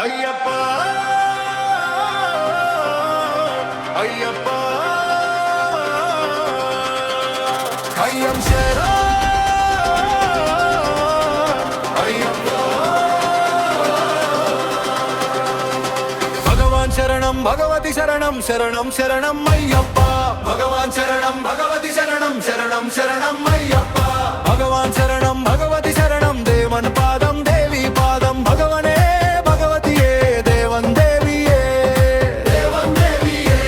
అయ్యప్ప అయ్యప్ప అయ్యం శరణం అయ్యప్ప భగవాన్ శరణం భగవతి శరణం శరణం శరణం అయ్యప్ప భగవాన్ శరణం భగవతి శరణం శరణం శరణం అయ్యప్ప భగవాన్ శరణం భగవతి శరణం దేవన్ పాదం దేవి పాదం భగవనే భగవతియే దేవన్ దేవియే దేవన్ దేవియే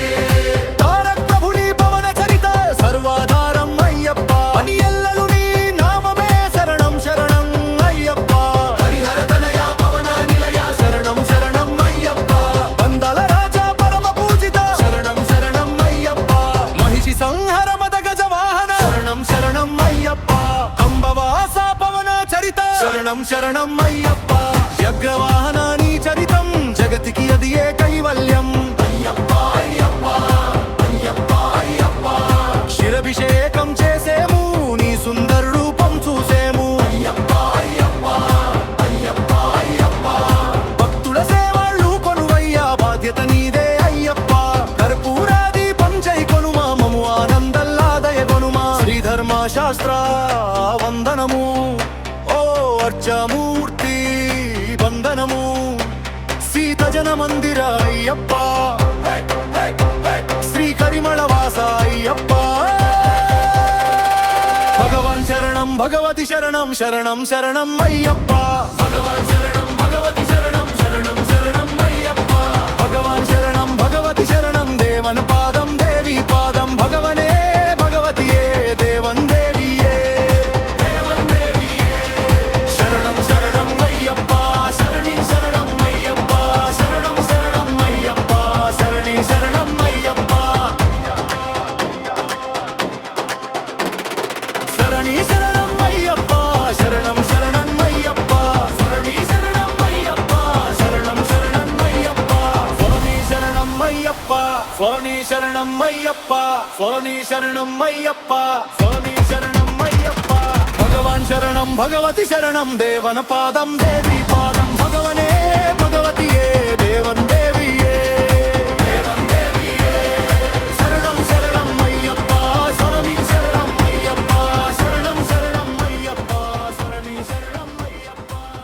తారక ప్రభుని పవన చరిత సర్వాధారం అయ్యప్ప అని ఎల్లలు నీ నామమే శరణం శరణం అయ్యప్ప హరిహర తనయ పవన నిలయ శరణం శరణం అయ్యప్ప వందల రాజా పరమ పూజిత శరణం శరణం అయ్యప్ప మహిషి సంహర మద గజ వాహన శరణం శరణం అయ్యప్ప అంబవాస పవన చరిత శరణం శరణం అయ్యప్ప యగ్రవాహన నీ చరితం జగతికి అది ఏ కైవల్యం అయ్యప్ప అయ్యప్ప అయ్యప్ప అయ్యప్ప శిరభిషేకం చేసేము నీ సుందర రూపం చూసేము అయ్యప్ప అయ్యప్ప అయ్యప్ప అయ్యప్ప భక్తుల సేవలు కొనువయ్యా బాధ్యత నీదే అయ్యప్ప కర్పూర దీపం జై కొనుమా మము ఆనందల్లాదయ కొనుమా శ్రీధర్మ శాస్త్ర వందనము ఓ అర్చమూర్తి వందనము సీత జన మందిర అయ్యప్ప శ్రీ కరిమళ వాస అయ్యప్ప భగవాన్ శరణం భగవతి శరణం శరణం శరణం అయ్యప్ప భగవాన్ శరణం భగవతి శరణం శరణం శరణం అయ్యప్ప భగవాన్ శరణం భగవతి శరణం దేవన్ పాదం దేవి పాదం భగవనే భగవతియే దేవన్ దేవియే దేవన్ దేవియే శరణం శరణం అయ్యప్ప శరణి శరణం అయ్యప్ప శరణం శరణం అయ్యప్ప శరణి శరణం అయ్యప్ప శరణి శరణం అయ్యప్ప శరణం శరణం అయ్యప్ప శరణి శరణం అయ్యప్ప శరణం శరణం అయ్యప్ప స్వామి శరణం అయ్యప్ప స్వామి శరణం అయ్యప్ప స్వామి శరణం అయ్యప్ప స్వామి శరణం అయ్యప్ప భగవాన్ శరణం భగవతి శరణం దేవన పాదం దేవి పాదం భగవనే భగవతియే దేవన్ దేవి